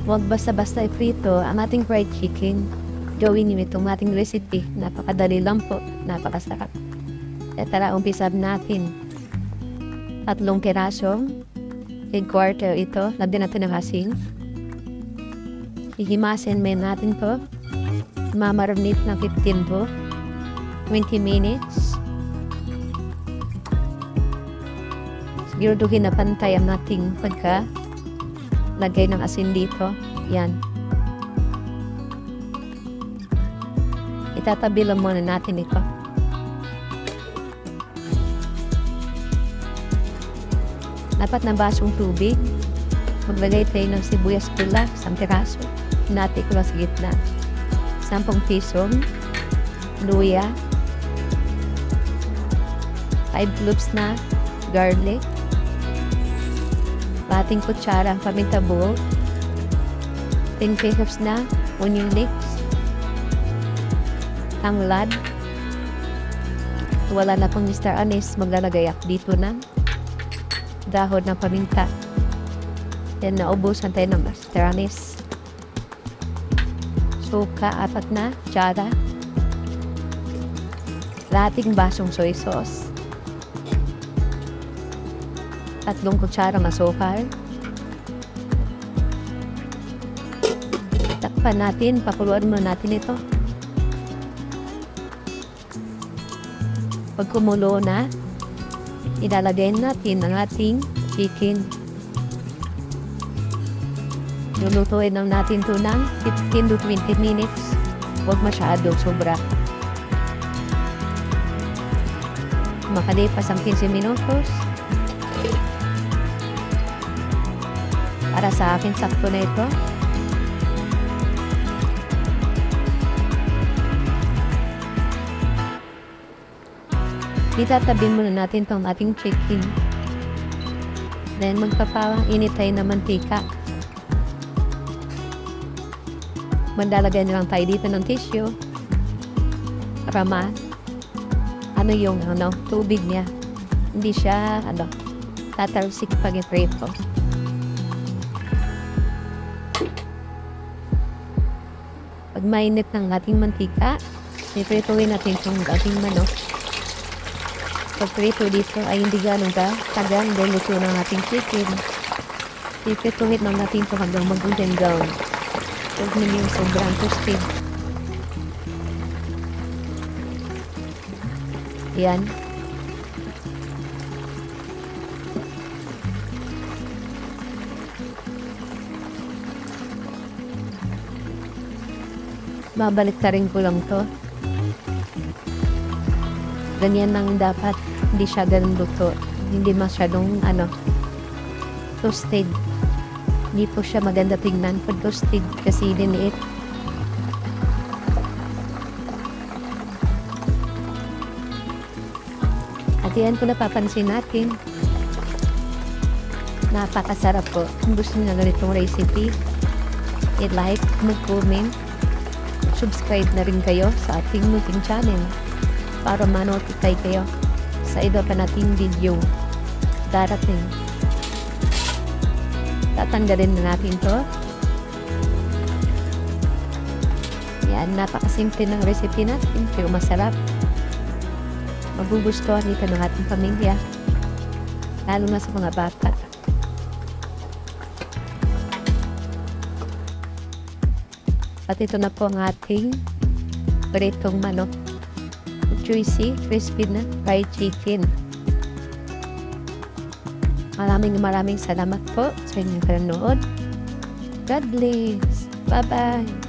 Huwag basta-basta iprito ang ating fried chicken. Gawin niyo itong ating recipe. Napakadali lang po. Napakasarap. At tara, umpisan natin. 3 pirasong. 3/4 ito. Lagyan natin ng asin. Hihimasin natin po. Mamarinate ng 15 po. 20 minutes. Siguraduhin na pantay ang ating lagay ng asin dito. Yan. Itatabi lang muna natin ito. Dapat na basong tubig. Maglagay tayo ng sibuyas pula, 1 piraso. Hinati ko lang sa gitna. 10 pisong luya. 5 cloves na garlic. Pating kutsara ang paminta buo. 10 pesos na onion leeks. Tanglad. Wala na pong Mr. Anise, maglalagay ako dito ng dahon ng paminta. Then naubusan tayo ng Mr. Anise. Suka, 4 na tsara. Lating basong soy sauce. 3 kutsarang asukal. Takpan natin, pakuluan muna natin ito. Pag kumulo na, ilalagay natin ang ating chicken. Lulutuin lang natin ito ng 15 to 20 minutes. Huwag masyadong sobra. Makalipas ang 15 minutos. Para sa akin, sakto na ito. Itatabi muna natin itong ating chicken. Then, magpapainit tayo ng mantika. Mandalagay na lang tayo dito ng tissue. Para yung tubig niya. Hindi siya, tatalsik pag iprito. Pag mainit ng ating mantika, iprituin natin itong ating manok. Pag prito dito ay hindi ganun tagal, then luto ng ating chicken. Iprituhin lang natin ito hanggang mag-golden brown. Huwag naman yung sobrang toasted. Yan. Babalik ta rin ko lang to. Ganyan lang dapat. Hindi siya ganun luto. Hindi masyadong toasted. Hindi po siya maganda tingnan pag toasted kasi liniit. At yan po napapansin natin. Napakasarap po. Kung gusto niyo na ganitong recipe, i-like, mag-comment, subscribe na rin kayo sa ating munting channel para ma-notify kayo sa iba pa nating video darating. Tatanggalin na natin to. Yan, napakasimple ng recipe natin pero masarap. Magugustuhan nito ng ating pamilya, lalo na sa mga bata. At ito na po ang ating pritong manok. Juicy, crispy na fried chicken. Maraming salamat po sa inyong panonood. God bless. Bye-bye.